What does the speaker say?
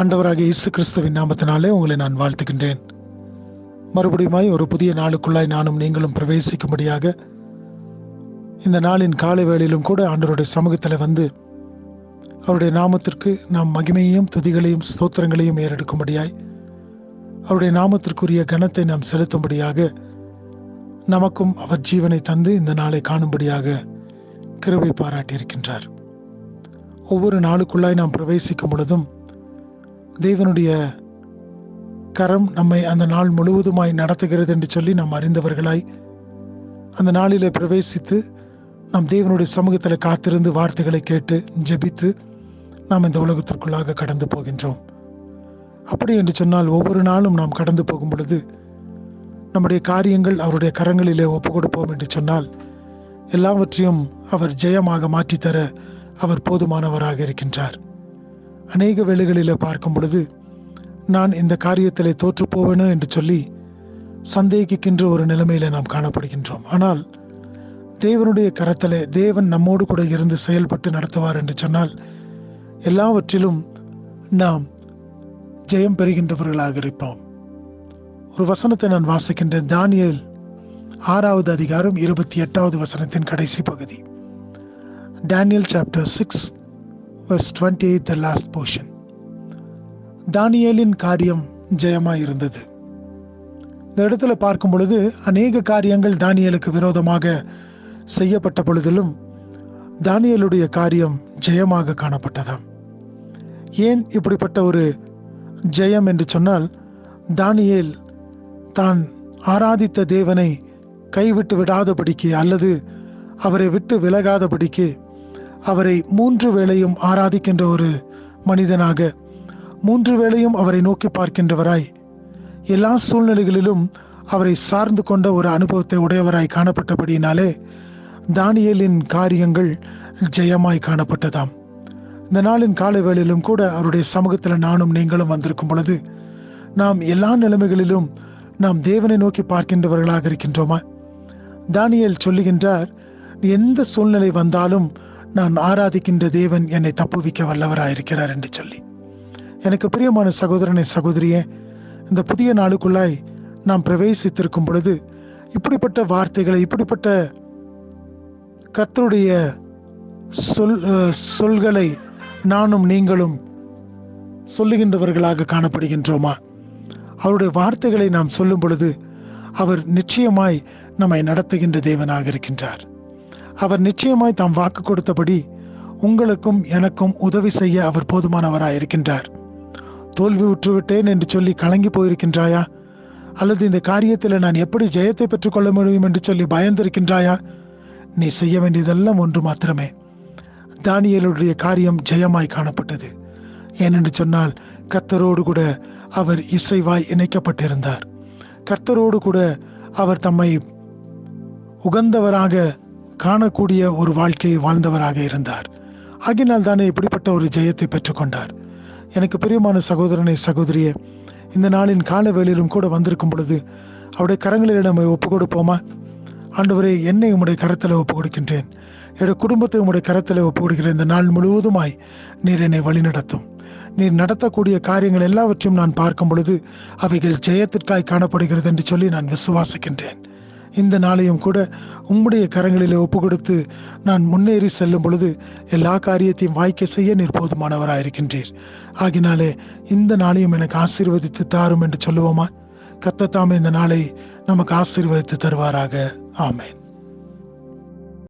ஆண்டவராகிய இயேசு கிறிஸ்துவின் நாமத்தினாலே உங்களை நான் வாழ்த்துகின்றேன். மறுபடியுமாய் ஒரு புதிய நாளுக்குள்ளாய் நானும் நீங்களும் பிரவேசிக்கும்படியாக இந்த நாளின் காலை வேளையிலும் கூட ஆண்டவருடைய சமூகத்தில் வந்து அவருடைய நாமத்திற்கு நாம் மகிமையையும் துதிகளையும் ஸ்தோத்திரங்களையும் ஏறெடுக்கும்படியாய் அவருடைய நாமத்திற்குரிய கனத்தை நாம் செலுத்தும்படியாக நமக்கும் அவர் ஜீவனை தந்து இந்த நாளை காணும்படியாக கிருபை பாராட்டியிருக்கின்றார். ஒவ்வொரு நாளுக்குள்ளாய் நாம் பிரவேசிக்கும் பொழுதும் தேவனுடைய கரம் நம்மை அந்த நாள் முழுவதுமாய் நடத்துகிறது என்று சொல்லி நாம் அறிந்தவர்களாய் அந்த நாளிலே பிரவேசித்து நாம் தேவனுடைய சமூகத்தில் காத்திருந்து வார்த்தைகளை கேட்டு ஜெபித்து நாம் இந்த உலகத்திற்குள்ளாக கடந்து போகின்றோம். அப்படி என்று சொன்னால் ஒவ்வொரு நாளும் நாம் கடந்து போகும் பொழுது நம்முடைய காரியங்கள் அவருடைய கரங்களிலே ஒப்பு கொடுப்போம் என்று சொன்னால் எல்லாவற்றையும் அவர் ஜெயமாக மாற்றித்தர அவர் போதுமானவராக இருக்கின்றார். அநேக வேளைகளில் பார்க்கும் பொழுது நான் இந்த காரியத்திலே தோற்று போவேனோ என்று சொல்லி சந்தேகிக்கின்ற ஒரு நிலைமையில நாம் காணப்படுகின்றோம். ஆனால் தேவனுடைய கரத்திலே தேவன் நம்மோடு கூட இருந்து செயல்பட்டு நடத்துவார் என்று சொன்னால் எல்லாவற்றிலும் நாம் ஜெயம் பெறுகின்றவர்களாக இருப்போம். ஒரு வசனத்தை நான் வாசிக்கின்றேன். தானியேல் 6வது அதிகாரம் 28வது வசனத்தின் கடைசி பகுதி. Daniel chapter 6 verse 28, the last portion. தானியேலின் காரியம் ஜெயமாய் இருந்தது. இந்த இடத்துல பார்க்கும் பொழுது அநேக காரியங்கள் தானியேலுக்கு விரோதமாக செய்யப்பட்ட பொழுதிலும் தானியேலுடைய காரியம் ஜெயமாக காணப்பட்டதாம். ஏன் இப்படிப்பட்ட ஒரு ஜெயம் என்று சொன்னால், தானியேல் தான் ஆராதித்த தேவனை கைவிட்டு விடாதபடிக்கு அல்லது அவரை விட்டு விலகாதபடிக்கு அவரை 3 வேளையும் ஆராதிக்கின்ற ஒரு மனிதனாக, 3 வேளையும் அவரை நோக்கி பார்க்கின்றவராய், எல்லா சூழ்நிலைகளிலும் அவரை சார்ந்து கொண்ட ஒரு அனுபவத்தை உடையவராய் காணப்பட்டபடியினாலே தானியேலின் காரியங்கள் ஜெயமாய் காணப்பட்டதாம். இந்த நாளின் காலை வேளையிலும் கூட அவருடைய சமூகத்தில் நானும் நீங்களும் வந்திருக்கும் பொழுது நாம் எல்லா நிலைமைகளிலும் நாம் தேவனை நோக்கி பார்க்கின்றவர்களாக இருக்கின்றோமா? தானியேல் சொல்லுகின்றார், எந்த சூழ்நிலை வந்தாலும் நான் ஆராதிக்கின்ற தேவன் என்னை தப்புவிக்க வல்லவராயிருக்கிறார் என்று சொல்லி. எனக்கு பிரியமான சகோதரனை சகோதரியே, இந்த புதிய நாளுக்குள்ளாய் நாம் பிரவேசித்திருக்கும் பொழுது இப்படிப்பட்ட வார்த்தைகளை, இப்படிப்பட்ட கர்த்தருடைய சொல்களை நானும் நீங்களும் சொல்லுகின்றவர்களாக காணப்படுகின்றோமா? அவருடைய வார்த்தைகளை நாம் சொல்லும் பொழுது அவர் நிச்சயமாய் நம்மை நடத்துகின்ற தேவனாக இருக்கின்றார். அவர் நிச்சயமாய் தாம் வாக்கு கொடுத்தபடி உங்களுக்கும் எனக்கும் உதவி செய்ய அவர் போதுமானவராய் இருக்கின்றார். தோல்வி உற்றுவிட்டேன் என்று சொல்லி கலங்கி போயிருக்கின்றாயா? அல்லது இந்த காரியத்தில் நான் எப்படி ஜெயத்தை பெற்றுக்கொள்ள முடியும் என்று சொல்லி பயந்திருக்கின்றாயா? நீ செய்ய வேண்டியதெல்லாம் ஒன்று மாத்திரமே. தானியேலுடைய காரியம் ஜெயமாய் காணப்பட்டது. ஏனென்று சொன்னால் கர்த்தரோடு கூட அவர் இசைவாய் இணைக்கப்பட்டிருந்தார். கர்த்தரோடு கூட அவர் தம்மை உகந்தவராக காணக்கூடிய ஒரு வாழ்க்கையை வாழ்ந்தவராக இருந்தார். ஆகினால் தானே இப்படிப்பட்ட ஒரு ஜெயத்தை பெற்றுக்கொண்டார். எனக்கு பிரியமான சகோதரனை சகோதரியே, இந்த நாளின் கால வேளையிலும் கூட வந்திருக்கும் பொழுது அவருடைய கரங்களில் நம்மை ஒப்பு கொடுப்போமா? ஆண்டவரே, என்னை உம்முடைய கரத்தில் ஒப்பு கொடுக்கின்றேன், என்னுடைய குடும்பத்தை உம்முடைய கரத்தில் ஒப்பு கொடுக்கிறேன். இந்த நாள் முழுவதுமாய் நீர் என்னை வழிநடத்தும். நீர் நடத்தக்கூடிய காரியங்கள் எல்லாவற்றையும் நான் பார்க்கும் பொழுது அவைகள் ஜெயத்திற்காய் காணப்படுகிறது என்று சொல்லி நான் விசுவாசிக்கின்றேன். இந்த நாளையும் கூட உம்முடைய கரங்களிலே ஒப்பு கொடுத்து நான் முன்னேறி செல்லும் பொழுது எல்லா காரியத்தையும் வாய்க்க செய்ய நீர் போதுமானவராயிருக்கின்றீர். ஆகினாலே இந்த நாளையும் எனக்கு ஆசீர்வதித்து தாரும் என்று சொல்லுவோமா? கர்த்தர் தாமே இந்த நாளை நமக்கு ஆசீர்வதித்து தருவாராக. ஆமென்.